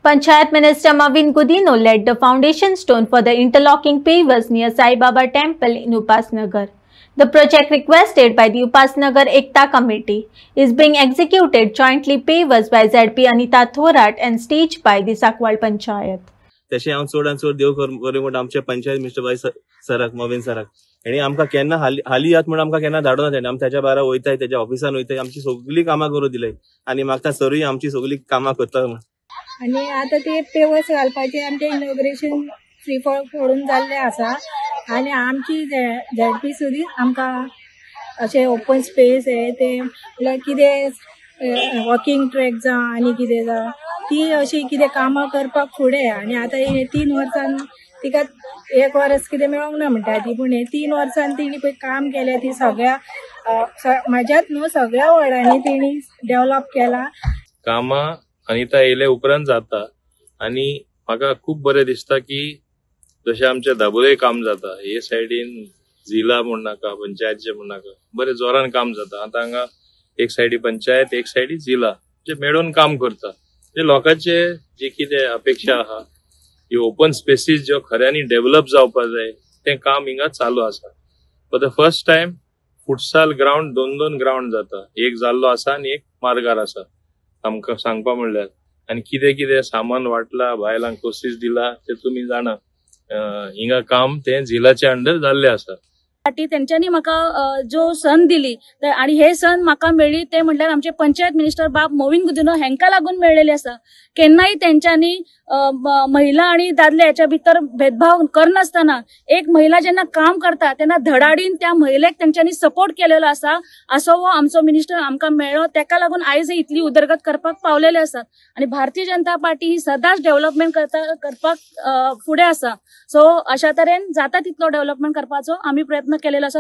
Panchayat Minister Mavin Gudino laid the foundation stone for the interlocking pavers near Sai Baba Temple in Upasnagar. The project requested by the Upasnagar Ekta Committee is being executed jointly pavers by ZP Anita Thorat and staged by the Sakwal Panchayat. तशें हांव चड आनी चड देव करूं म्हणटा आमचे panchayat minister bye सराक मवीन सराक हेणी आमकां केन्ना हाली यात म्हणून आमकां केन्ना धाडूं ना आमी त्याच्या बारा वयताय त्याच्या ऑफिसान वयताय आमची सगळी कामां करून दिलाय आनी मागता सरूय आमची सगळी कामां करता आणि आता ते पेवर्स घालपाचे आमचे इनॉग्रेशन फ्री फोडून जाल्ले आसा आणि आमची झेडपी सुद्दां आमकां अशें ओपन स्पेस हे ते कितें वॉकिंग ट्रॅक जावं आनी कितें जावं ती अशी कितें कामां करपाक फुडें आनी आतां हे 3 वर्सान तिका 1 वर्स कितें मेळोंक ना म्हणटा ती पूण हे 3 वर्सान तिणी पळय काम केलें ती सगळ्या म्हाज्यात न्हू सगळ्या वार्डांनी तिणी डेव्हलप केला कामां अनिता येयले उपरांत जाता आनी म्हाका खूब बरें दिसता की जशें आमचे दाबोळे काम जाता हे सायडीन जिल्हा म्हण नाका पंचायतचे म्हण नाका बरें जोरान काम जाता आतां हांगा एक सायडी पंचायत एक सायडी जिल्हा जे मेळून काम करता जे लोकांचे जे कितें अपेक्षा आहा ही ओपन स्पेसीस ज्यो खऱ्यांनी डेव्हलप जावपाक जाय तें काम हिंगा चालू आसा for the first time futsal ground 2 ground जाता एक जाल्लो आसा आनी एक मार्गार आसा आमकां सांगपा म्हणल्यार आनी कितें कितें सामान वाटला बायलांक कोर्सीस दिला ते तुमी जाणा हिंगा काम ते झिलाचे अंडर जाल्ले आसा त्यांच्यानी म्हाका जो सन दिली आणि हे सन म्हाका मेळ्ळी ते म्हटल्यार आमचे पंचायत मिनिस्टर बाब मोविन गुदिनो हेंका लागून मेळलेले आसा केन्नाय त्यांच्यानी महिला आणि दादले याच्या भितर भेदभाव करनासतना एक महिला जेन्ना काम करता तेन्ना धडाडीन त्या महिलेक त्यांच्यानी सपोर्ट केलेलो आसा असो हो आमचो मिनिस्टर आमकां मेळ्ळो तेका लागून आयज इतली उदरगत करपाक पावलेले आसात आणि भारतीय जनता पार्टी ही सदांच डेव्हलपमेंट करपाक फुडें आसा सो अशा तरेन जाता तितलो डेव्हलपमेंट करपाचो आम्ही प्रयत्न केलेलो आसा।